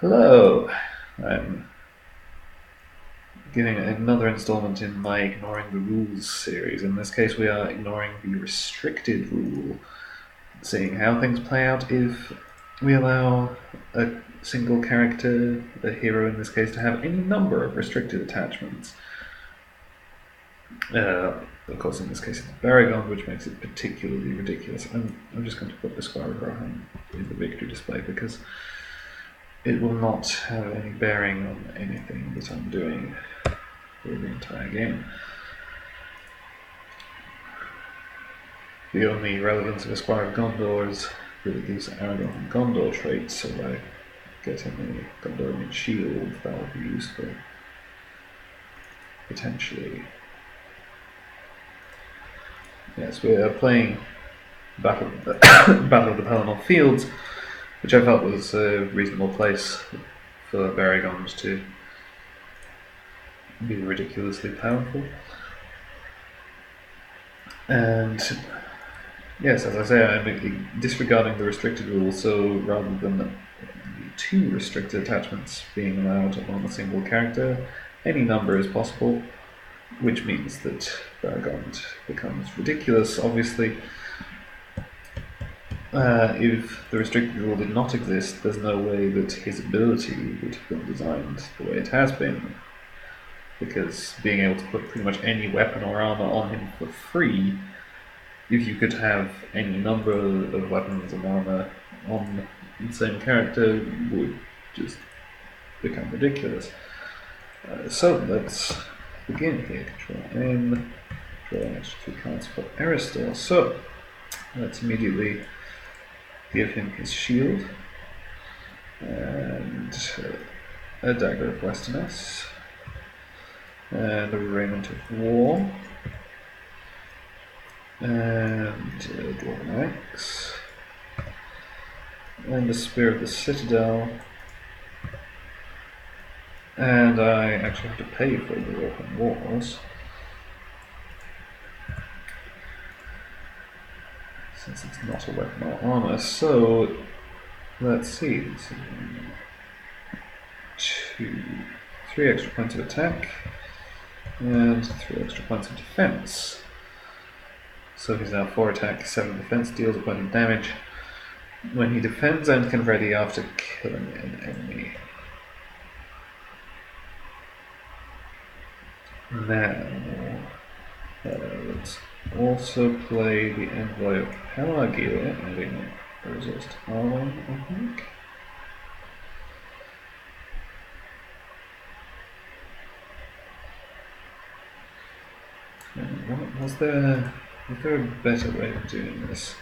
Hello! I'm giving another installment in my Ignoring the Rules series. In this case, we are ignoring the restricted rule, seeing how things play out if we allow a single character, the hero in this case, to have any number of restricted attachments. Of course, in this case, it's Baragon, which makes it particularly ridiculous. I'm just going to put the Squire of Rohan in the victory display because it will not have any bearing on anything that I'm doing for the entire game. The only relevance of a Squire of Gondor is really these Arnor and Gondor traits, so by getting a Gondorian shield, that will be useful. Potentially. Yes, we are playing Battle of the Pelennor Fields, which I felt was a reasonable place for Baragons to be ridiculously powerful. And yes, as I say, I'm disregarding the restricted rule, so rather than the two restricted attachments being allowed on a single character, any number is possible, which means that Baragon becomes ridiculous, obviously. If the restricted rule did not exist, there's no way that his ability would have been designed the way it has been. Because being able to put pretty much any weapon or armor on him for free, if you could have any number of weapons and armor on the same character, would just become ridiculous. So let's begin here. Control N, draw an extra 3 cards for Aristor. So let's immediately give him his shield and a dagger of Westerness and a raiment of war and a dwarven axe and a spear of the citadel, and I actually have to pay for the Warden Wars since it's not a weapon or armor. So let's see, 3 extra points of attack and 3 extra points of defense. So he's now 4 attack, 7 defense, deals a point of damage when he defends and can ready after killing an enemy. Now, let's also play the Envoy of Pelagia, adding a resource to Arnor, I think. Was there a better way of doing this?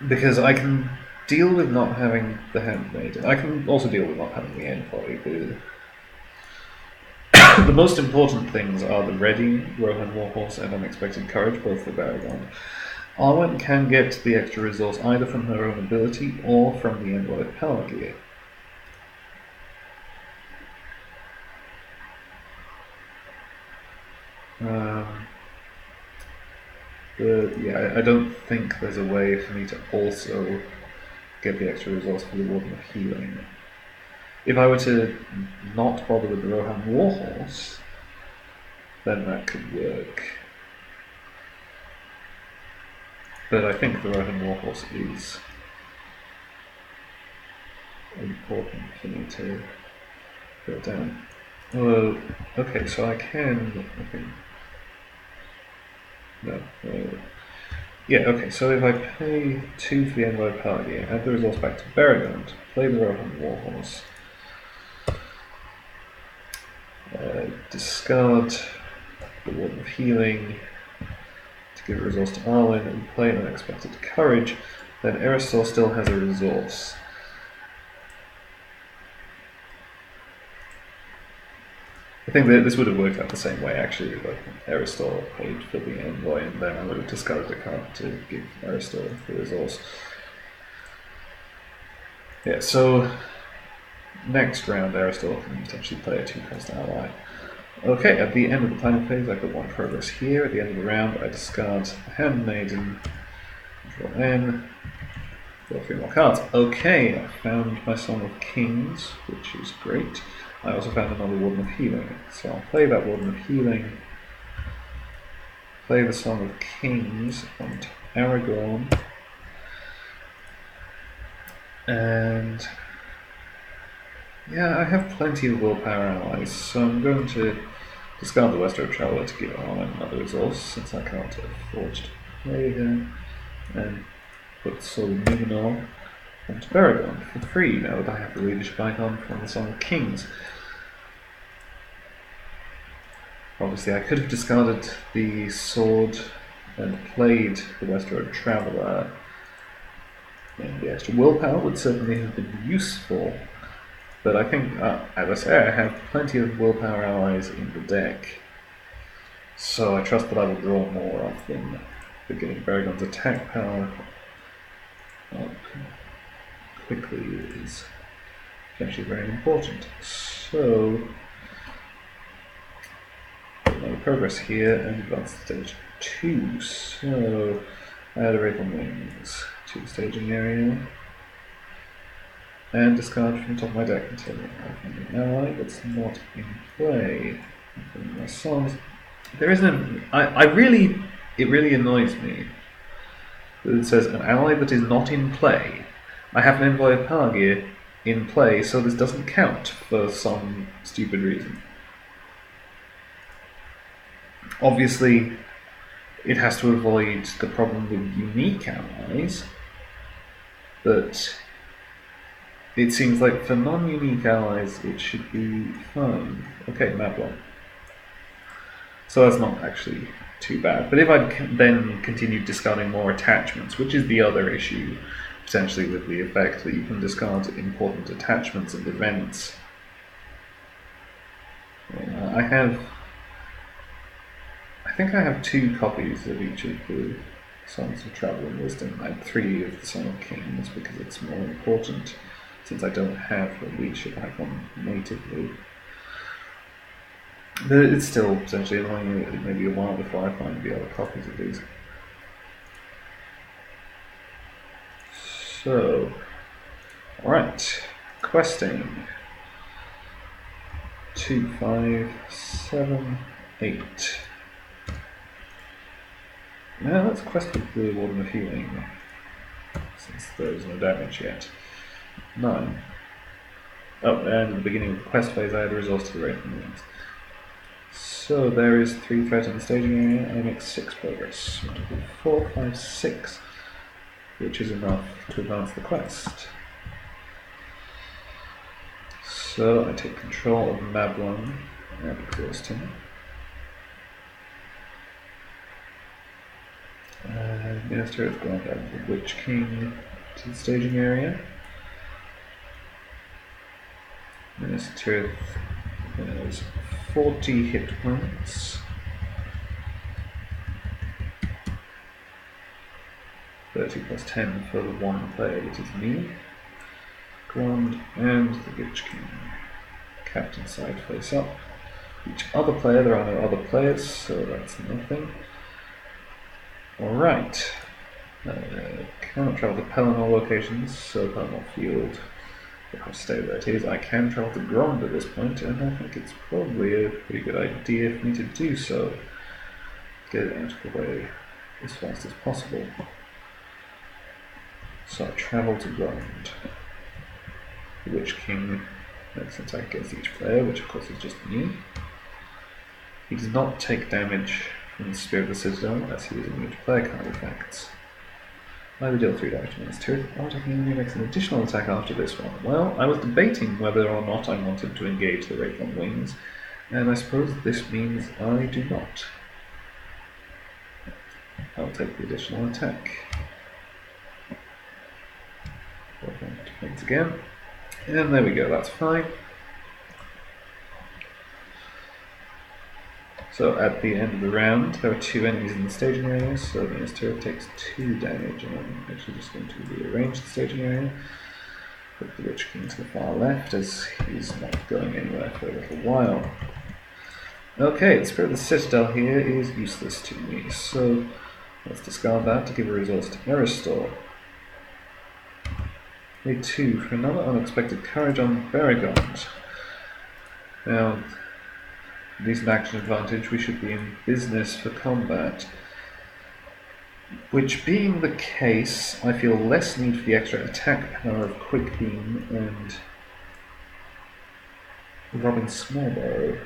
Because I can deal with not having the Handmaiden. I can also deal with not having the Envoy. The most important things are the Ready, Rohan Warhorse, and Unexpected Courage, both for Baragon. Arwen can get the extra resource either from her own ability or from the Envoy of Pelagia. But yeah, I don't think there's a way for me to also get the extra resource for the Warden of Healing. If I were to not bother with the Rohan Warhorse, then that could work. But I think the Rohan Warhorse is important for me to put down. Well, okay, so I can... Okay. No. Yeah, okay, so if I pay 2 for the Envoy of Pelagia, add the resource back to Baragon, play the Rohan Warhorse, discard the Warden of Healing to give a resource to Arwen, and play an Unexpected Courage, then Aristor still has a resource. I think that this would have worked out the same way, actually, like Aristor paid for the Envoy, and then I would have discarded a card to give Aristor the resource. Yeah, so next round, Aristor can potentially play a 2-cost ally. Okay, at the end of the planning phase, I put 1 progress here. At the end of the round, I discard the Handmaiden, draw N, Got 3 more cards. Okay, I found my Song of Kings, which is great. I also found another Warden of Healing, so I'll play that Warden of Healing, play the Song of Kings on Aragorn, and yeah, I have plenty of willpower allies, so I'm going to discard the West Road Traveller to give Arnor another resource, since I can't afford to play there, and put Soul of Numenor onto Aragorn for free now that I have the leadership icon from the Song of Kings. Obviously, I could have discarded the sword and played the West Road Traveller, and the extra willpower would certainly have been useful. But I think, as I say, I have plenty of willpower allies in the deck, so I trust that I will draw more of them. But getting Aragorn's attack power up quickly is actually very important. So, no progress here and advance to stage 2. So, I add a Wraith on Wings to the staging area. And discard from the top of my deck until I find an ally that's not in play. My songs. There isn't. It really annoys me that it says an ally that is not in play. I have an Envoy of Palgia in play, so this doesn't count for some stupid reason. Obviously, it has to avoid the problem with unique allies, but it seems like for non-unique allies it should be fine. Okay, map one. So that's not actually too bad. But if I'd then continued discarding more attachments, which is the other issue, potentially with the effect that you can discard important attachments and events. I think I have 2 copies of each of the Songs of Travel and Wisdom. I have 3 of the Song of Kings because it's more important, since I don't have a leadership icon natively. But it's still potentially annoying. It may be a while before I find the other copies of these. So, alright, questing. 2, 5, 7, 8. Now let's quest with the Warden of Healing, since there is no damage yet. 9. Oh, and at the beginning of the quest phase I had a resource to the Wraith on Wings. So there is 3 threat in the staging area, I make 6 progress. 1, 2, 3, 4, 5, 6, which is enough to advance the quest. So I take control of Mablon and exhaust him. Minister of God and the Witch King to the staging area. Minister has 40 hit points. 30 plus 10 for the one player, that is me. Grand and the Witch King. Captain side face up. Each other player, there are no other players, so that's nothing. Alright. Cannot travel to Pelennor locations, so Pelennor Field will have to stay where it is. I can travel to Grond at this point, and I think it's probably a pretty good idea for me to do so. Get it out of the way as fast as possible. So I travel to Grond. The Witch King makes an attack against each player, which of course is just me. He does not take damage from the Spirit of the Citadel, as he is immune to player card effects. I would deal 3 damage to his turret. Oh, he makes an additional attack after this one. Well, I was debating whether or not I wanted to engage the Wraith on Wings, and I suppose this means I do not. I'll take the additional attack. 4 points again. And there we go, that's fine. So at the end of the round, there are 2 enemies in the staging area, so the Minister takes 2 damage, and I'm actually just going to rearrange the staging area. Put the Witch King to the far left, as he's not going anywhere for a little while. Okay, the Spirit of the Citadel here is useless to me, so let's discard that to give a resource to Eristor. Pay 2 for another unexpected courage on Barragond. Now, decent action advantage, we should be in business for combat. Which being the case, I feel less need for the extra attack power of Quick Beam and Robin Smallbow,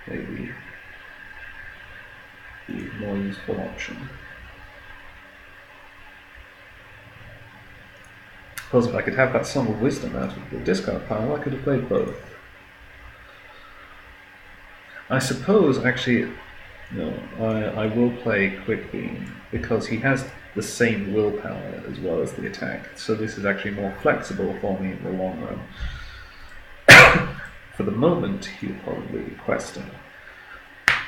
maybe the more useful option. Because if I could have that Song of Wisdom out of the discard pile, I could have played both. I suppose, actually, no, I will play Quick Beam because he has the same willpower as well as the attack, so this is actually more flexible for me in the long run. For the moment, he'll probably be questing.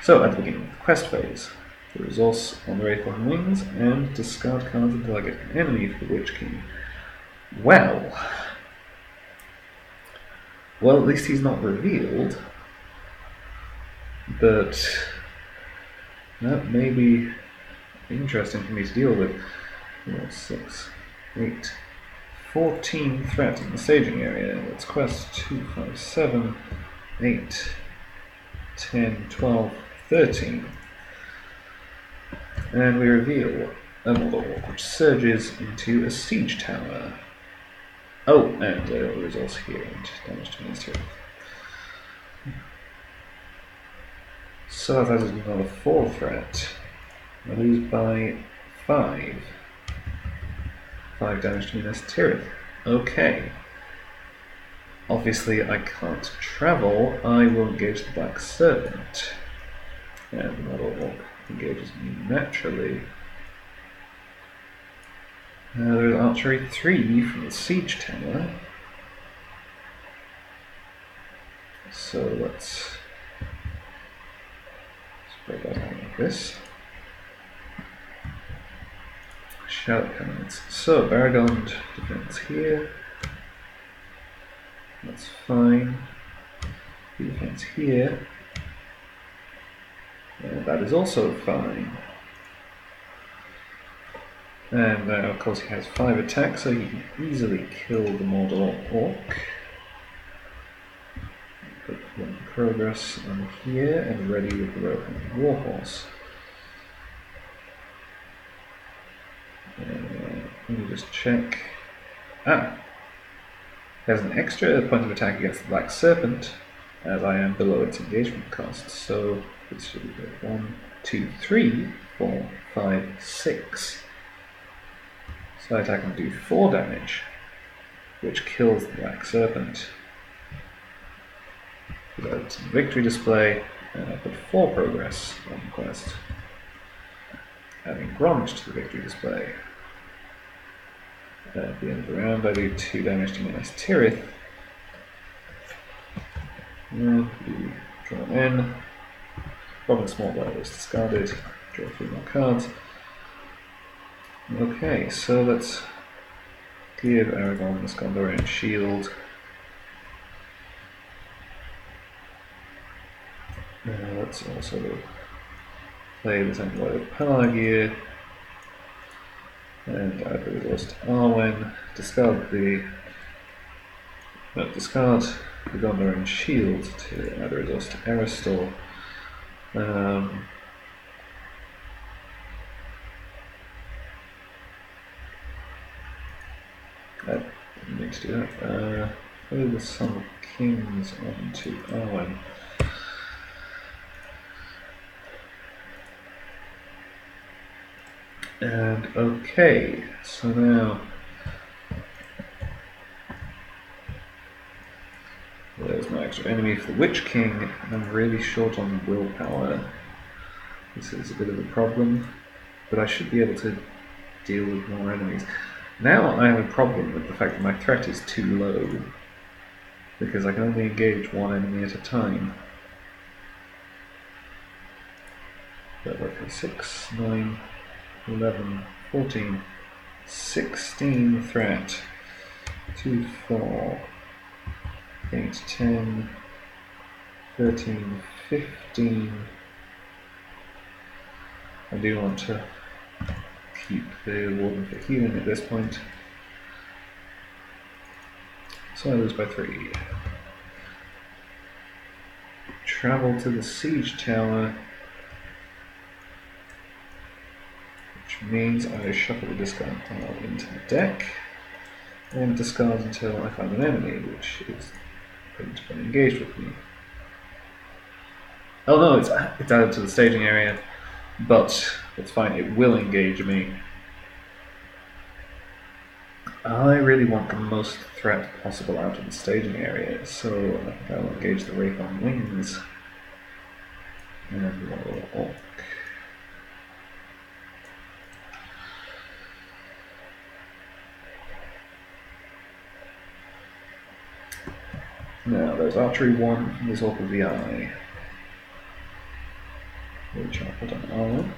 So, at the beginning of the quest phase, the resource on the Wraithborn Wings, and discard cards until I get an enemy for the Witch King. Well, at least he's not revealed, but that may be interesting for me to deal with. 6, 8, 14 threat in the staging area. Let's quest 2, 5, 7, 8, 10, 12, 13. And we reveal a Mother Walk which surges into a siege tower. Oh, and a resource here and damage to Ministry. So that is another 4 threat. I lose by 5. 5 damage to Minas Tirith. Okay. Obviously I can't travel, I will engage the Black Serpent. And the Mother Walk engages me naturally. There's Archery 3 from the Siege Tower. So let's spread that out like this. Shadow Cannons. So, Barragond defense here. That's fine. Defense here. And that is also fine. And now, of course, he has 5 attacks, so he can easily kill the Mordor Orc. Put 1 progress on here, and ready with the Rohan Warhorse. Let me just check. There's an extra point of attack against the Black Serpent, as I am below its engagement cost. So this should be 1, 2, 3, 4, 5, 6. So I attack and do 4 damage, which kills the Black Serpent. Go to the victory display, and I put 4 progress on the quest. Adding Grommet to the victory display. At the end of the round, I do 2 damage to Minas Tirith. And we draw an N. Robin Smallbow is discarded. Draw 3 more cards. Okay, so let's give Aragorn the Skandorian Shield. Let's also play the Envoy of Pelargir. And add the resource to Arwen. Discard the Gondorian Shield to add a resource to Eristor. I didn't need to do that. Play the Son of Kings onto Arwen. And okay, so now there's no extra enemy for the Witch King. I'm really short on willpower. This is a bit of a problem, but I should be able to deal with more enemies. Now I have a problem with the fact that my threat is too low, because I can only engage 1 enemy at a time. But okay, 6, 9, 11, 14, 16 threat, 2, 4, 8, 10, 13, 15. I do want to keep the Warden for healing at this point. So I lose by 3. Travel to the siege tower, which means I shuffle the discard pile into the deck, and discard until I find an enemy, which is going to be engaged with me. Oh no, it's added to the staging area, but it's fine, it will engage me. I really want the most threat possible out of the staging area, so I think I will engage the Wraith on Wings and roll Orc. Now there's Archery 1, there's Orc of the Eye, which I'll put on Arnor.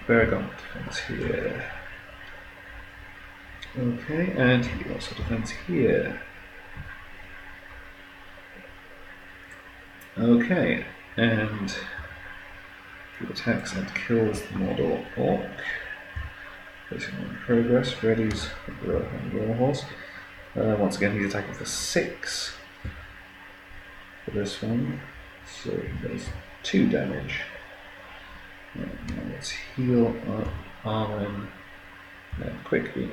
Baragon defends here. Okay, and he also defends here. Okay, and he attacks and kills the Mordor Orc. Placing on progress, readies the Warhorse. Once again, he's attacking for 6 for this one, so he does 2 damage. Now let's heal up Arwen and Quick Beam.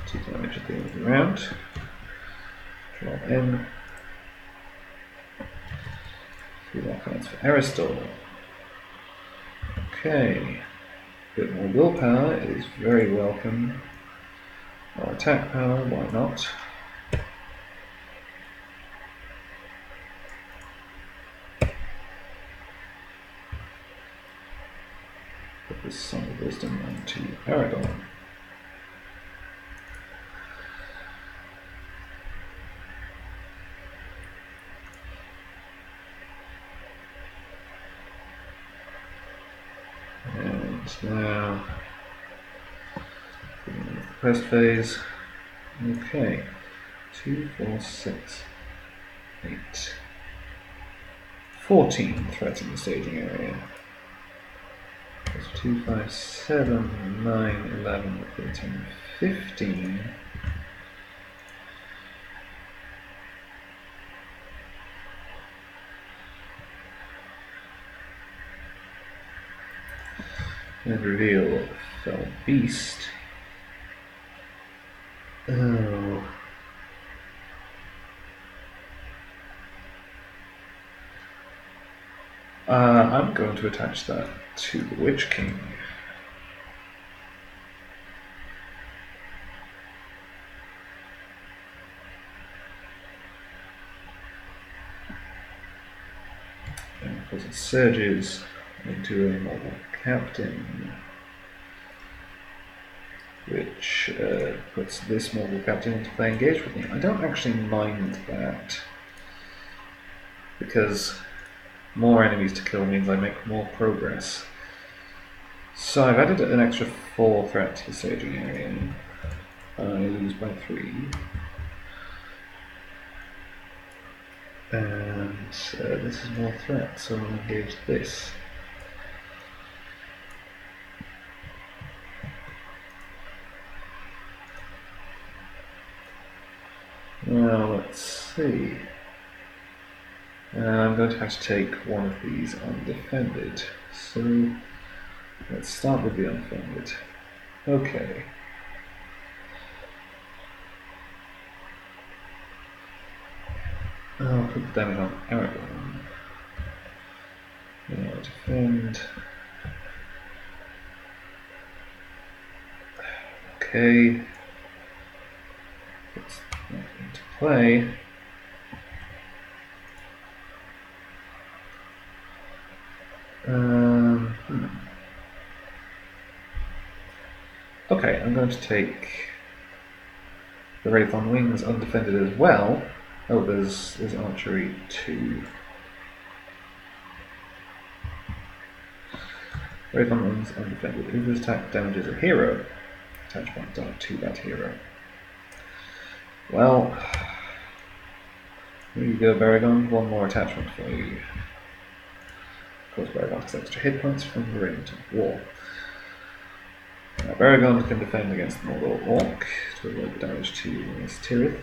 Two damage at the end of the round. Draw in. 3 more cards for Aristor. Okay. A bit more willpower is very welcome. More attack power, why not? Put this Song of Wisdom onto Aragorn. Now, first phase. Okay, 2, 4, 6, 8, 14 threats in the staging area. That's 2, 5, 7, 9, 11, 13, 15. And reveal Fell Beast. Oh. I'm going to attach that to the Witch King. And because it surges into a mobile captain, which puts this mobile captain into play engaged with me. I don't actually mind that, because more enemies to kill means I make more progress. So I've added an extra 4 threat to the staging area. I lose by 3. And this is more threat, so I'll engage this. Now let's see. I'm going to have to take one of these undefended. So let's start with the undefended. Okay. I'll put the damage on Aragorn. Now defend. Okay. Puts that into play. Okay, I'm going to take the Wraith on Wings undefended as well. Oh, there's archery 2. Wraith on Wings undefended. If this attack damages a hero, attach one dot to that hero. Well, Here you go, Baragon. One more attachment for you. Of course, Baragon gets extra hit points from the range of war. Now, Baragon can defend against the Mordor Orc to avoid the damage to his Tirith.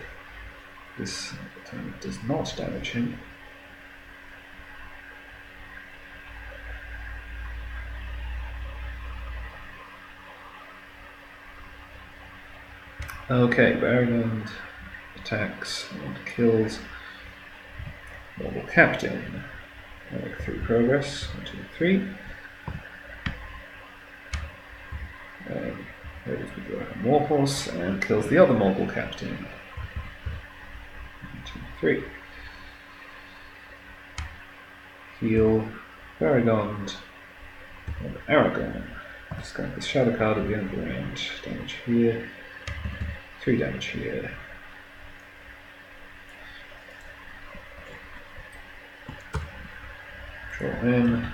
This time does not damage him. Okay, Baragon attacks and kills Mordor Captain. Make 3 progress. 1, 2, 3. Ready to go on Warhorse and kills the other Mordor Captain. 1, 2, 3. Heal Baragon and Aragorn. Discard the shadow card at the end of the range. Damage here. 3 damage here. Draw in.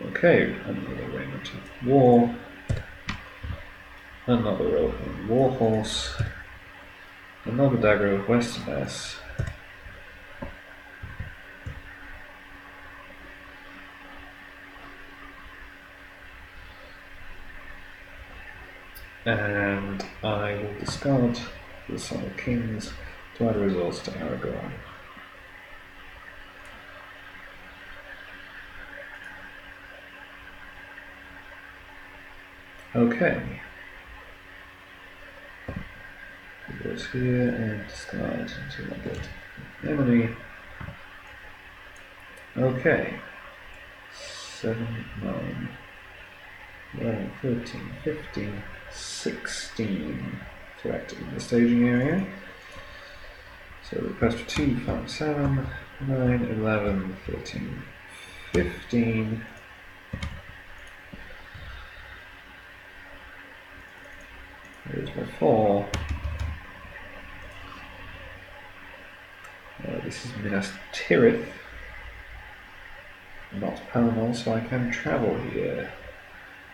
Okay, another Raiment of War. Another Rohan Warhorse. Another Dagger of Westerness. And I will discard the Son of Kings to add a resource to Aragorn. Okay. It goes here and discard until I get enemy. Okay. 7, 9, 11, 13, 15, 16 threat in the staging area. So the request for 2, 5, 7, 9, 11, 13, 15. Here's my 4. This is Minas Tirith, not Pelennor, so I can travel here.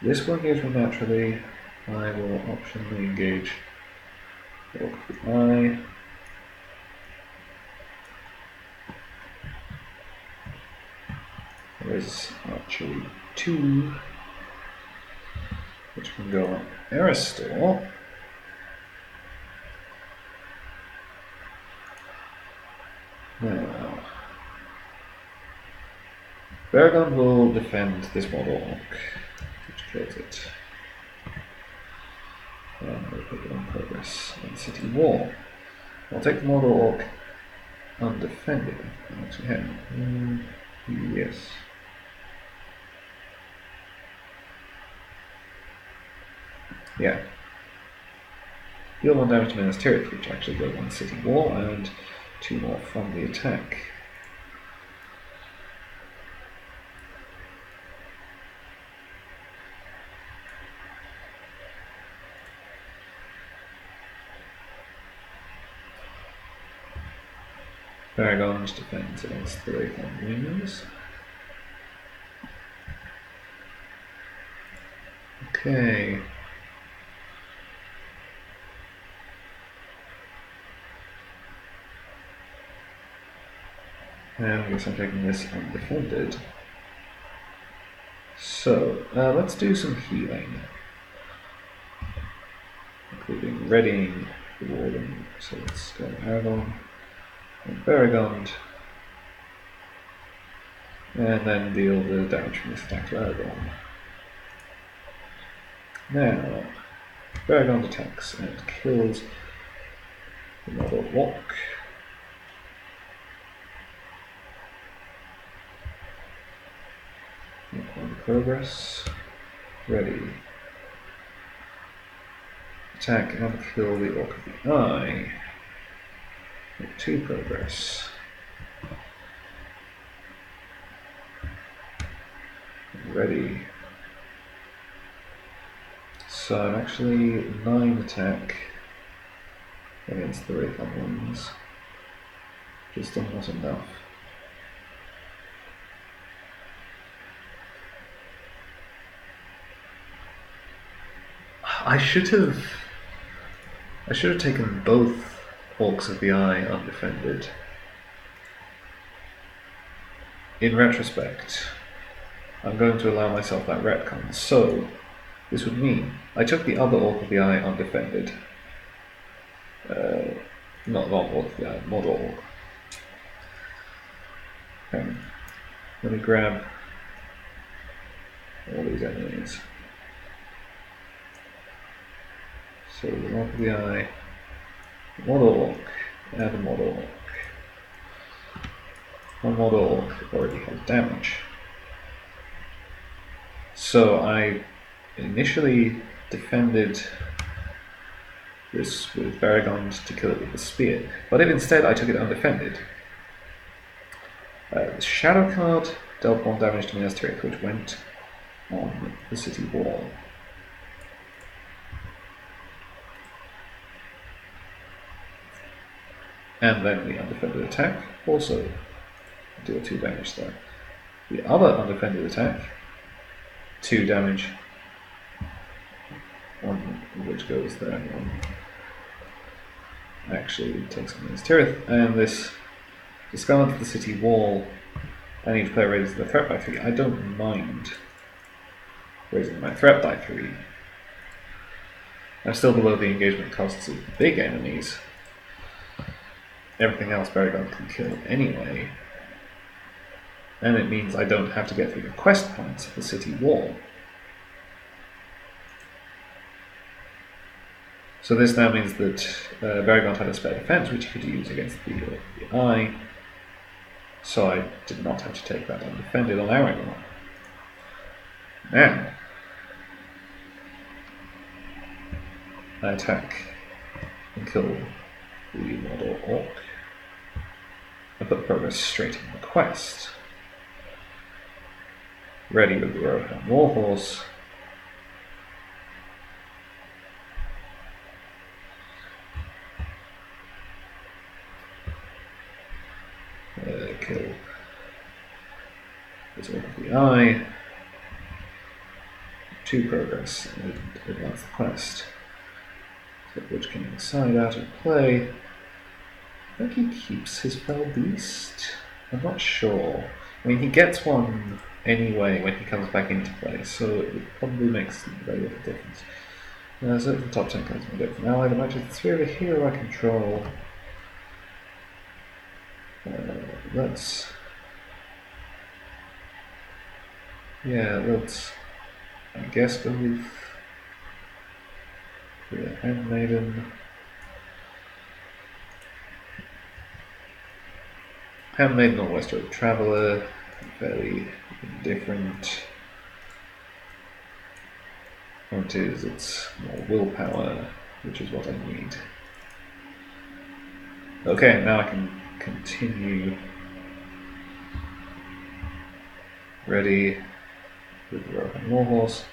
This will engage me naturally. I will optionally engage Orc of the Eye. There is Archery 2, which can go on Eristor. Now, Baragon will defend this Mordor Orc, which kills it. And we'll put it on progress in City Wall. I'll take the Mordor Orc undefended. Actually, him. Yes. Yeah. Deal 1 damage to Minas Tirith, which actually goes on City Wall, and 2 more from the attack. Baragon defends against the Wraithon Wings. Okay. And I guess I'm taking this undefended. So, let's do some healing. Including readying the Warden. So let's go Aragorn and Baragon. And then deal the damage from this attack to Aragorn. Now, Baragon attacks and kills the Mordor Orc. On progress. Ready. Attack and kill the Orc of the Eye. Make 2 progress. Ready. So I'm actually 9 attack against the Wraithon ones. Just not enough. I should have taken both Orcs of the Eye undefended. In retrospect, I'm going to allow myself that retcon. So, this would mean I took the other Orc of the Eye undefended. Not Orc of the Eye, Mod Orc. Let me grab all these enemies. So, the Orc of the Eye, Mod Orc, and a Mod Orc. One Mod Orc already has damage. So I initially defended this with Baragond to kill it with a spear, but if instead I took it undefended, the Shadow card dealt 1 damage to Minas Tirith, which went on the city wall. And then the undefended attack also deal 2 damage there. The other undefended attack, 2 damage, one which goes there, and one actually takes on Minas Tirith, and this discard for the city wall, and each player raises the threat by 3. I don't mind raising my threat by 3. I'm still below the engagement costs of big enemies. Everything else Baragond can kill anyway. And it means I don't have to get through the quest points of the city wall. So this now means that Baragond had a spare defense which he could use against the Eye. So I did not have to take that undefended on Arnor. Now I attack and kill the Model Orc. I put progress straight in the quest. Ready with the Rohan Warhorse. Kill this Orc of the Eye. 2 progress and advance the quest. Which can decide out of play. I think he keeps his Fell Beast. I'm not sure. I mean, he gets one anyway when he comes back into play, so it probably makes very little difference. So the top 10 cards will go from ally. The match is the 3 of a hero I control. Let's I guess go with the Handmaiden. Handmaiden or Western Traveller, fairly indifferent. Point is, it's more willpower, which is what I need. Okay, now I can continue. Ready with the Rohan Warhorse.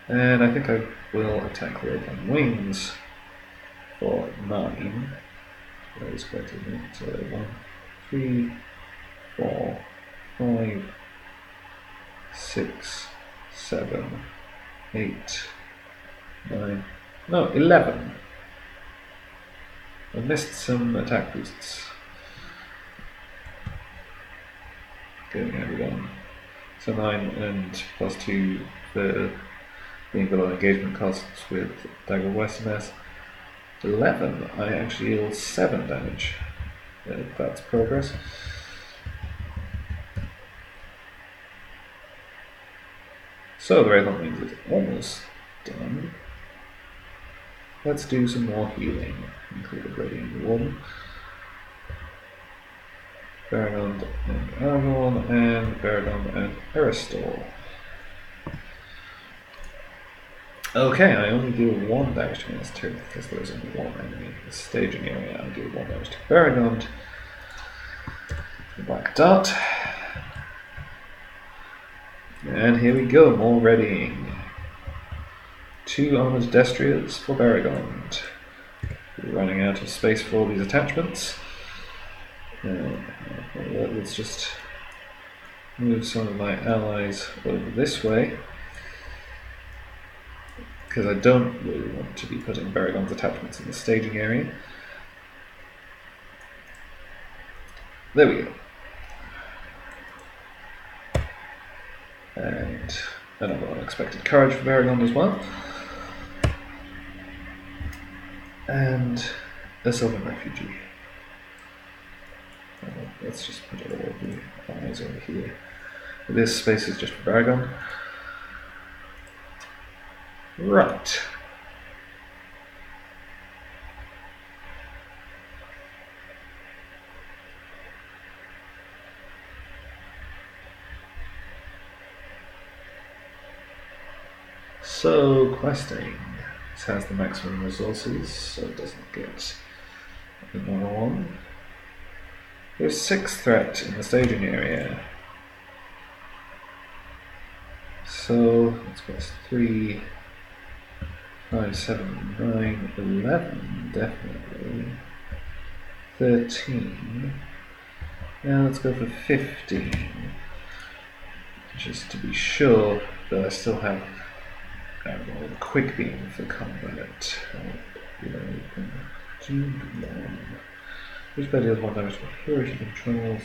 And I think I will attack Rohan Wings for 9. That is correct, isn't it? So 1, 3, 4, 5, 6, 7, 8, 9, no, 11. I missed some attack boosts. Getting everyone. So 9 and plus 2 for being below engagement costs with Dagger Westerness. 11, I actually deal 7 damage. That's progress. So the Wraithon Wings is almost done. Let's do some more healing. Include the Radiant Warden. Baragond and Arnor, and Baragond and Eristor. Okay, I only deal 1 damage to Minas Tirith because there's only 1 enemy in the staging area. I deal 1 damage to Baragond. Black Dart. And here we go, more readying. 2 armored Destriers for Baragond. We're running out of space for all these attachments. Let's just move some of my allies over this way, because I don't really want to be putting Baragond's attachments in the staging area. There we go. And another unexpected courage for Aragon as well. And a Sylvan refugee. Let's just put all of the eyes over here. This space is just for Aragon. Right. So, questing. This has the maximum resources, so it doesn't get another one. There's 6th threat in the staging area. So, let's guess 3, 5, 7, 9, 11, definitely. 13. Now let's go for 15. Just to be sure that I still have a quick beam for combat. Which better deals 1 damage for purity controls.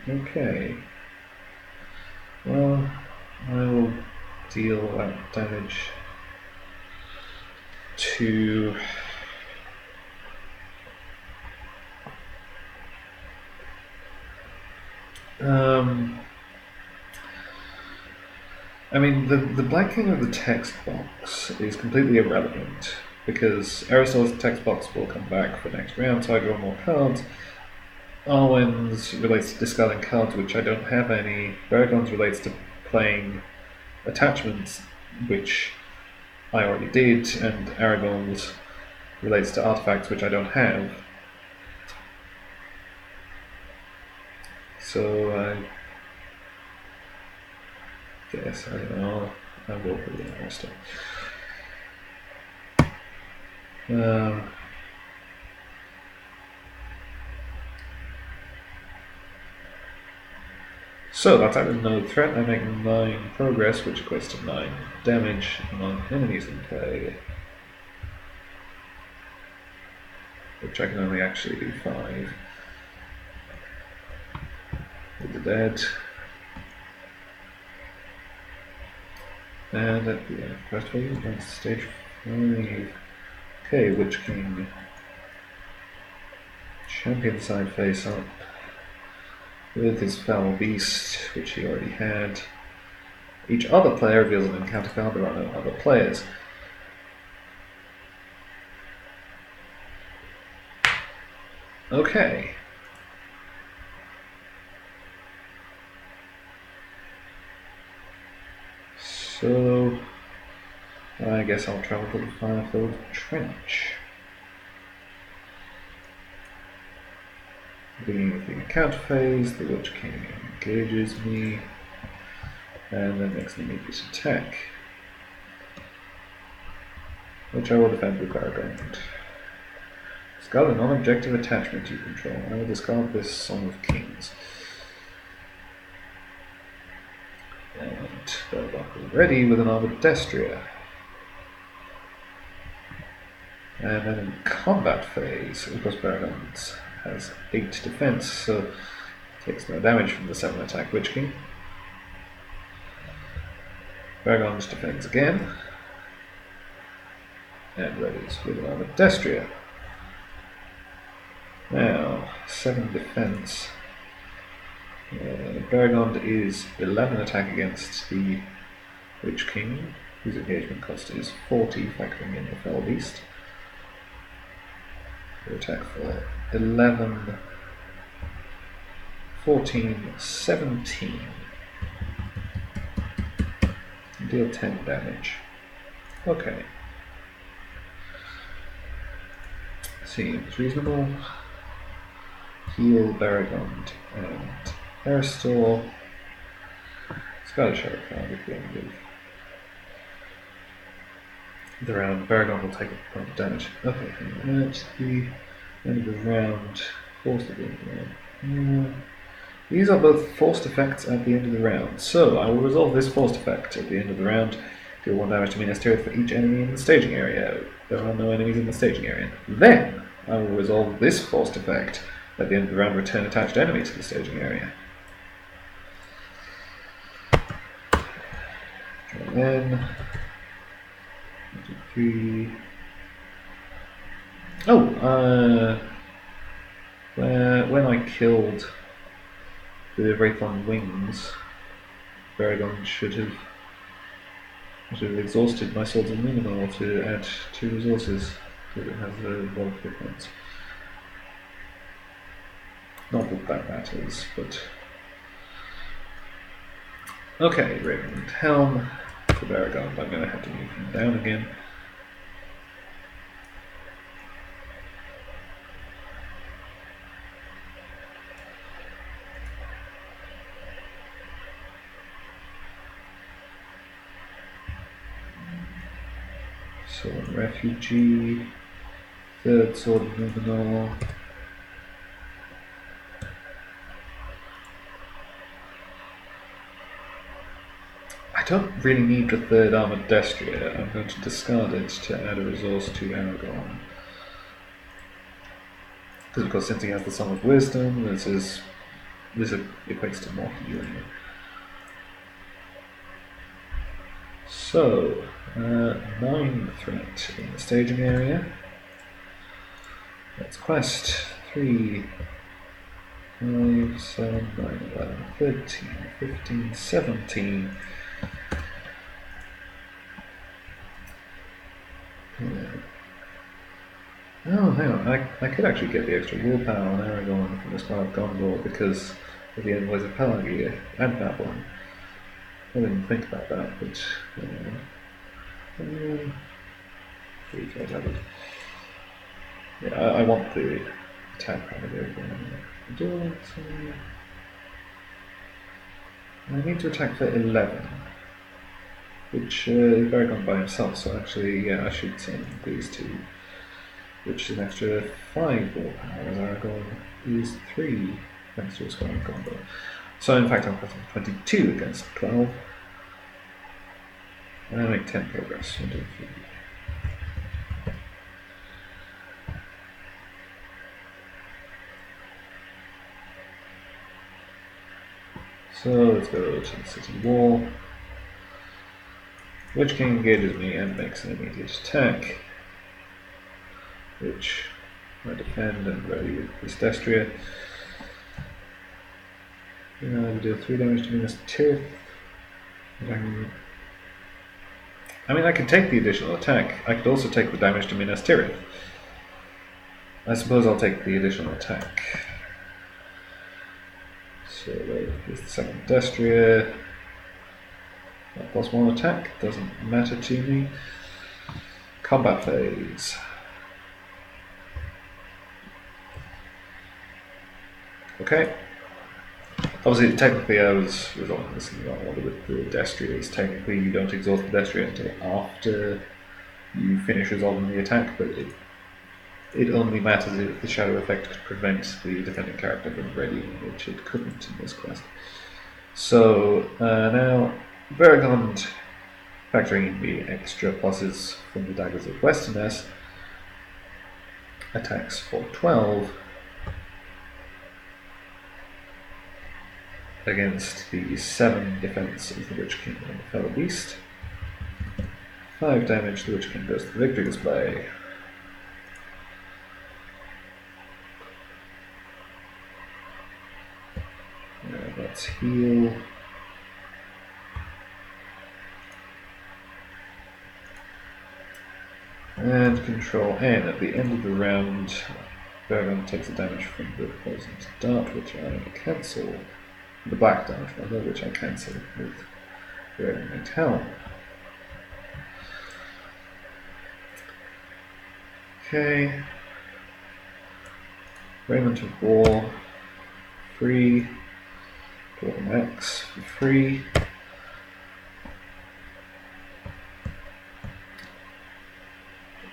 Okay. Well, I will deal that damage to I mean, the blanking of the text box is completely irrelevant because Aristo's text box will come back for next round, so I draw more cards. Arwen's relates to discarding cards, which I don't have any. Baragon's relates to playing attachments, which I already did, and Aragon's relates to artifacts, which I don't have. So I guess I will put it in Aristo. So that's added no threat. I make 9 progress, which equates to 9 damage among enemies in play. Which I can only actually do 5. With the dead. And at the end of quest phase, advance to stage 5. Okay, Witch King. Champion side face up. With his Foul Beast, which he already had. Each other player reveals an encounter card, there are no other players. Okay. So, I guess I'll travel to the Firefilled Trench. Beginning of the encounter phase, the Witch King engages me, and then makes an immediate attack, which I will defend with Warden. Discard a non-objective attachment you control. I will discard this Song of Kings. And Bellbuckle ready with an Armored Destria. And then in combat phase, of course Baragons has 8 defense, so takes no damage from the 7 attack Witch King. Baragons defends again. And readies with an Armored Destria. Now, 7 defense. Baragon is 11 attack against the Witch King, whose engagement cost is 40, factoring in the Fell Beast. We attack for 11, 14, 17. Deal 10 damage. Okay. Seems reasonable. Heal Baragon and Aristor. Scottish Sheriff card at the end of the round. Baragon will take a point of damage. Okay, at the end of the round. Forced at the end of the round. These are both forced effects at the end of the round. So I will resolve this forced effect at the end of the round. Deal 1 damage to Minas Tirith for each enemy in the staging area. There are no enemies in the staging area. Then I will resolve this forced effect At the end of the round, return attached enemy to the staging area. Draw in. 1, 2, 3. Oh, when I killed the Wraith on Wings, Baragon should have exhausted my Swords of Numenor to add 2 resources, because it has a lot of hit points. Not that matters, but... Okay, Raven Helm for Baragon. I'm going to have to move him down again. Sword Refugee, 3rd Sword of Numenor. I don't really need the 3rd Armored Destrier. I'm going to discard it to add a resource to Aragorn. Because of course, since he has the Song of Wisdom, this equates to more healing. So, 9 threat in the staging area. That's quest 3, 5, 7, 9, 11, 13, 15, 17. Oh, hang on, I could actually get the extra willpower on Aragorn from the Spire of Gondor because of the Envoys of Pelagia and Babylon. I didn't think about that, but... yeah, I want the attack on Aragorn. I need to attack for 11, which is Aragorn by himself, so actually, yeah, I should send these 2. Which is an extra 5 willpower, as Aragorn is 3 thanks to a Spire of Gondor. So in fact I'm putting 22 against 12. And I make 10 progress. 1, 2, 3. So let's go to the city wall. Witch King engages me and makes an immediate attack, which I defend and ready with this Destria. I do 3 damage to Minas Tirith. I mean, I could take the additional attack. I could also take the damage to Minas Tirith. I suppose I'll take the additional attack. So here's the second Destria. That +1 attack doesn't matter to me. Combat phase. Okay. Obviously, technically, I was resolving this in the wrong order with the Destriers. Technically, you don't exhaust the Destria until after you finish resolving the attack, but it only matters if the shadow effect could prevent the defending character from readying, which it couldn't in this quest. So, now, Baragon, factoring in the extra pluses from the Daggers of Westerness, attacks for 12. Against the 7 defense of the Witch King and the Fellow Beast. 5 damage, the Witch King goes to the victory display. Let's heal. And control N. At the end of the round, Baragon takes the damage from the poisoned dart, which I cancel. The black dart, rather, which I cancel with Raven Helm. Okay. Raiment of War, free. Draw an X for free.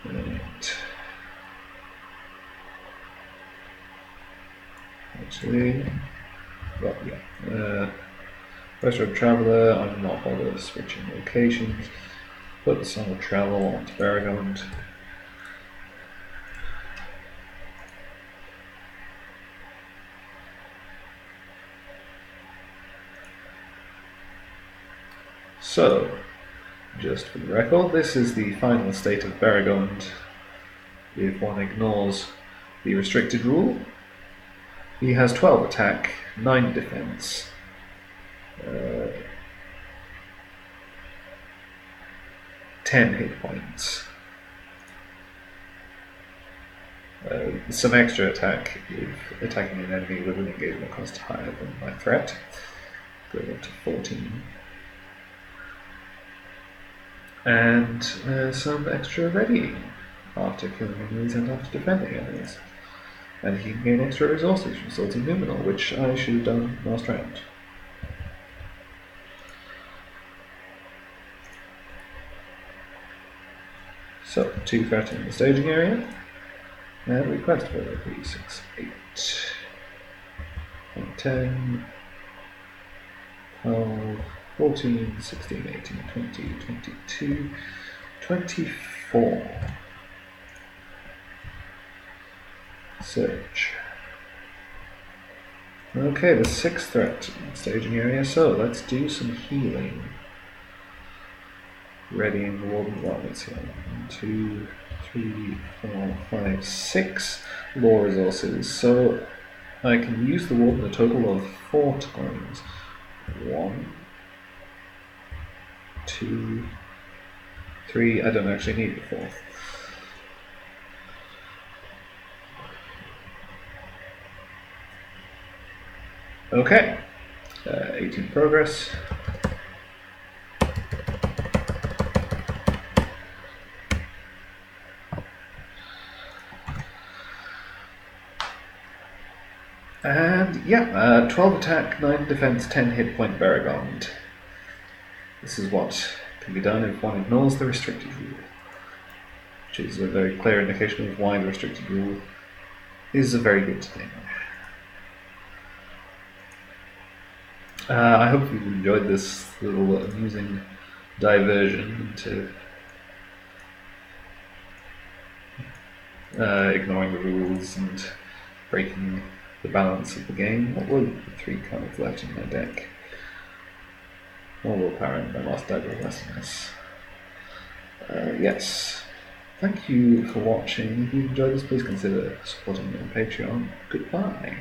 Right. Actually, well, yeah. First Road Traveller, I'm not bothered switching locations. Put the Song of Travel onto Baragon. So, just for the record, this is the final state of Baragond if one ignores the restricted rule. He has 12 attack, 9 defense, 10 hit points. Some extra attack if attacking an enemy with an engagement cost higher than my threat, going up to 14. And some extra readying after killing enemies and after defending enemies. And he can gain extra resources from Salty Numenor, which I should have done last round. So, 2 threat in the staging area. And request for 3, 6, 8, 10, 12, 14, 16, 18, 20, 22, 24. Search. Okay, the 6th threat in the staging area, so let's do some healing. Readying the Warden's armies here. 1, 2, 3, 4, 5, 6 lore resources. So I can use the Warden a total of 4 times. 1, 2, 3. I don't actually need the 4th. Okay, 18 progress. And yeah, 12 attack, 9 defense, 10 hit point Baragond. This is what can be done if one ignores the restricted rule, which is a very clear indication of why the restricted rule is a very good thing. I hope you've enjoyed this little amusing diversion into ignoring the rules and breaking the balance of the game. What were the 3 cards left in my deck? More willpower and my last dagger of lessons. Yes. Thank you for watching. If you enjoyed this, please consider supporting me on Patreon. Goodbye.